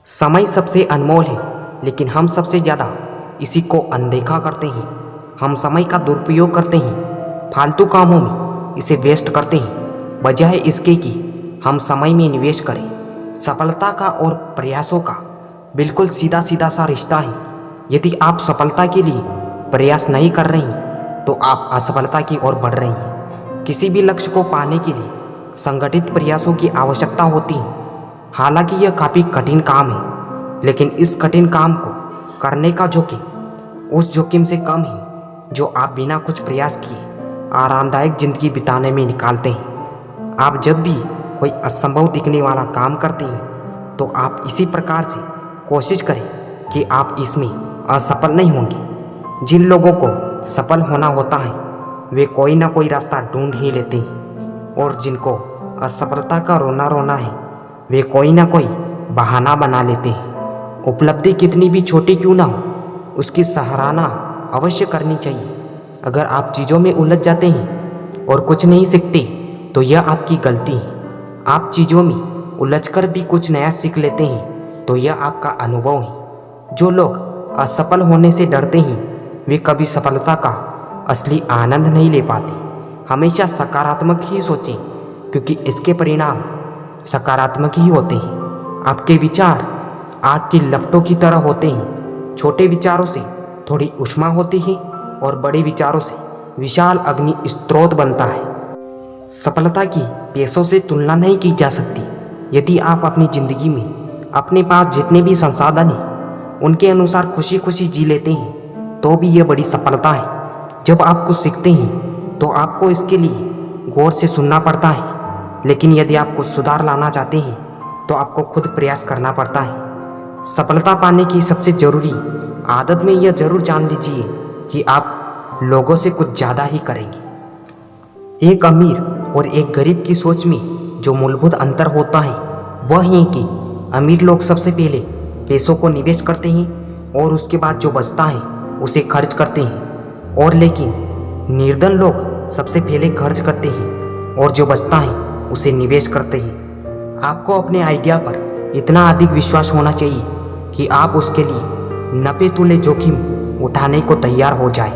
समय सबसे अनमोल है, लेकिन हम सबसे ज़्यादा इसी को अनदेखा करते हैं। हम समय का दुरुपयोग करते हैं, फालतू कामों में इसे वेस्ट करते हैं, बजाय इसके कि हम समय में निवेश करें। सफलता का और प्रयासों का बिल्कुल सीधा सीधा सा रिश्ता है। यदि आप सफलता के लिए प्रयास नहीं कर रहे हैं, तो आप असफलता की ओर बढ़ रहे हैं। किसी भी लक्ष्य को पाने के लिए संगठित प्रयासों की आवश्यकता होती है। हालांकि यह काफ़ी कठिन काम है, लेकिन इस कठिन काम को करने का जोखिम उस जोखिम से कम है जो आप बिना कुछ प्रयास किए आरामदायक जिंदगी बिताने में निकालते हैं। आप जब भी कोई असंभव दिखने वाला काम करते हैं, तो आप इसी प्रकार से कोशिश करें कि आप इसमें असफल नहीं होंगे। जिन लोगों को सफल होना होता है, वे कोई ना कोई रास्ता ढूंढ ही लेते हैं, और जिनको असफलता का रोना रोना है, वे कोई ना कोई बहाना बना लेते हैं। उपलब्धि कितनी भी छोटी क्यों ना हो, उसकी सराहना अवश्य करनी चाहिए। अगर आप चीज़ों में उलझ जाते हैं और कुछ नहीं सीखते, तो यह आपकी गलती है। आप चीज़ों में उलझकर भी कुछ नया सीख लेते हैं, तो यह आपका अनुभव है। जो लोग असफल होने से डरते हैं, वे कभी सफलता का असली आनंद नहीं ले पाते। हमेशा सकारात्मक ही सोचें, क्योंकि इसके परिणाम सकारात्मक ही होते हैं। आपके विचार आग की लपटों की तरह होते हैं। छोटे विचारों से थोड़ी ऊष्मा होती है, और बड़े विचारों से विशाल अग्नि स्रोत बनता है। सफलता की पैसों से तुलना नहीं की जा सकती। यदि आप अपनी ज़िंदगी में अपने पास जितने भी संसाधन हैं, उनके अनुसार खुशी खुशी जी लेते हैं, तो भी यह बड़ी सफलता है। जब आप कुछ सीखते हैं, तो आपको इसके लिए गौर से सुनना पड़ता है, लेकिन यदि आप कुछ सुधार लाना चाहते हैं, तो आपको खुद प्रयास करना पड़ता है। सफलता पाने की सबसे ज़रूरी आदत में यह जरूर जान लीजिए कि आप लोगों से कुछ ज़्यादा ही करेंगे। एक अमीर और एक गरीब की सोच में जो मूलभूत अंतर होता है, वह है कि अमीर लोग सबसे पहले पैसों को निवेश करते हैं, और उसके बाद जो बचता है उसे खर्च करते हैं। और लेकिन निर्धन लोग सबसे पहले खर्च करते हैं, और जो बचता है उसे निवेश करते हैं। आपको अपने आइडिया पर इतना अधिक विश्वास होना चाहिए कि आप उसके लिए नपे तुले जोखिम उठाने को तैयार हो जाए,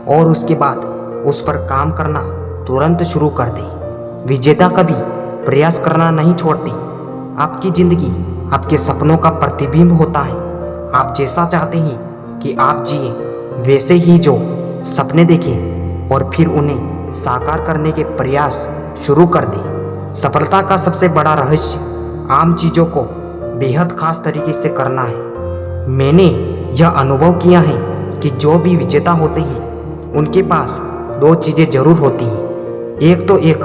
और उसके बाद उस पर काम करना तुरंत शुरू कर दें। विजेता कभी प्रयास करना नहीं छोड़ते। आपकी ज़िंदगी आपके सपनों का प्रतिबिंब होता है। आप जैसा चाहते हैं कि आप जिए, वैसे ही जो सपने देखें और फिर उन्हें साकार करने के प्रयास शुरू कर दें। सफलता का सबसे बड़ा रहस्य आम चीज़ों को बेहद खास तरीके से करना है। मैंने यह अनुभव किया है कि जो भी विजेता होते हैं, उनके पास दो चीज़ें जरूर होती हैं। एक तो एक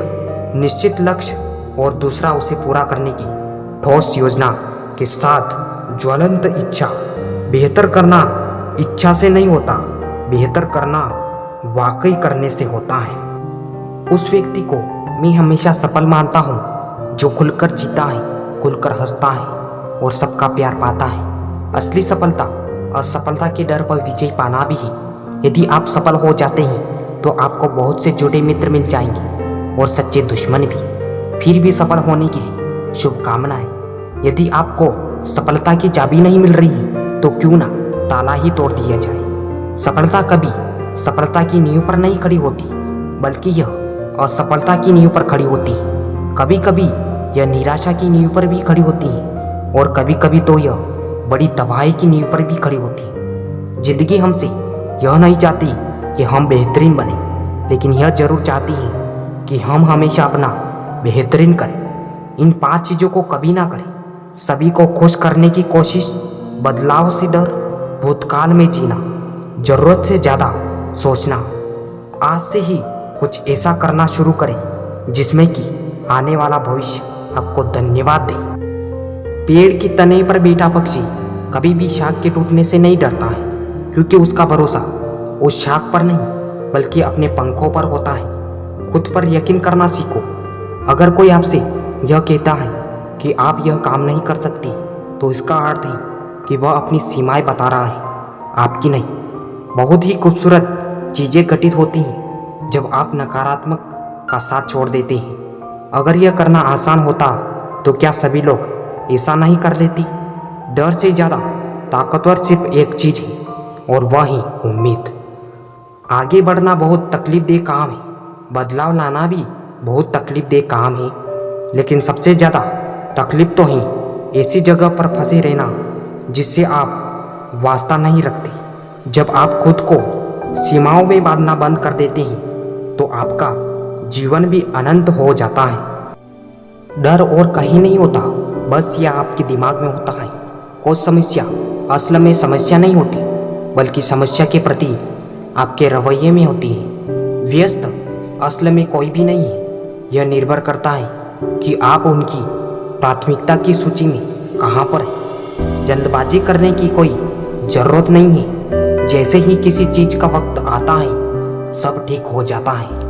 निश्चित लक्ष्य, और दूसरा उसे पूरा करने की ठोस योजना के साथ ज्वलंत इच्छा। बेहतर करना इच्छा से नहीं होता, बेहतर करना वाकई करने से होता है। उस व्यक्ति को मैं हमेशा सफल मानता हूँ जो खुलकर जीता है, खुलकर हंसता है, और सबका प्यार पाता है। असली सफलता असफलता के डर पर विजय पाना भी है। यदि आप सफल हो जाते हैं, तो आपको बहुत से जुड़े मित्र मिल जाएंगे, और सच्चे दुश्मन भी। फिर भी सफल होने के लिए शुभकामनाएं। यदि आपको सफलता की चाबी नहीं मिल रही है, तो क्यों ना ताला ही तोड़ दिया जाए। सफलता कभी सफलता की नींव पर नहीं खड़ी होती, बल्कि यह असफलता की नींव पर खड़ी होती है। कभी कभी यह निराशा की नींव पर भी खड़ी होती है, और कभी कभी तो यह बड़ी तबाही की नींव पर भी खड़ी होती है। जिंदगी हमसे यह नहीं चाहती कि हम बेहतरीन बने, लेकिन यह जरूर चाहती है कि हम हमेशा अपना बेहतरीन करें। इन 5 चीज़ों को कभी ना करें। सभी को खुश करने की कोशिश, बदलाव से डर, भूतकाल में जीना, ज़रूरत से ज़्यादा सोचना। आज से ही कुछ ऐसा करना शुरू करें जिसमें कि आने वाला भविष्य आपको धन्यवाद दे। पेड़ की तने पर बैठा पक्षी कभी भी शाख के टूटने से नहीं डरता है, क्योंकि उसका भरोसा उस शाख पर नहीं, बल्कि अपने पंखों पर होता है। खुद पर यकीन करना सीखो। अगर कोई आपसे यह कहता है कि आप यह काम नहीं कर सकती, तो इसका अर्थ है कि वह अपनी सीमाएं बता रहा है, आपकी नहीं। बहुत ही खूबसूरत चीज़ें घटित होती हैं जब आप नकारात्मक का साथ छोड़ देते हैं। अगर यह करना आसान होता, तो क्या सभी लोग ऐसा नहीं कर लेती? डर से ज़्यादा ताकतवर सिर्फ एक चीज़ है और वह है उम्मीद। आगे बढ़ना बहुत तकलीफदेह काम है, बदलाव लाना भी बहुत तकलीफदेह काम है, लेकिन सबसे ज़्यादा तकलीफ तो है ऐसी जगह पर फंसे रहना जिससे आप वास्ता नहीं रखते। जब आप खुद को सीमाओं में बांधना बंद कर देते हैं तो आपका जीवन भी अनंत हो जाता है। डर और कहीं नहीं होता, बस यह आपके दिमाग में होता है। कोई समस्या असल में समस्या नहीं होती, बल्कि समस्या के प्रति आपके रवैये में होती है। व्यस्त असल में कोई भी नहीं है, यह निर्भर करता है कि आप उनकी प्राथमिकता की सूची में कहाँ पर है। जल्दबाजी करने की कोई ज़रूरत नहीं है, जैसे ही किसी चीज़ का वक्त आता है सब ठीक हो जाता है।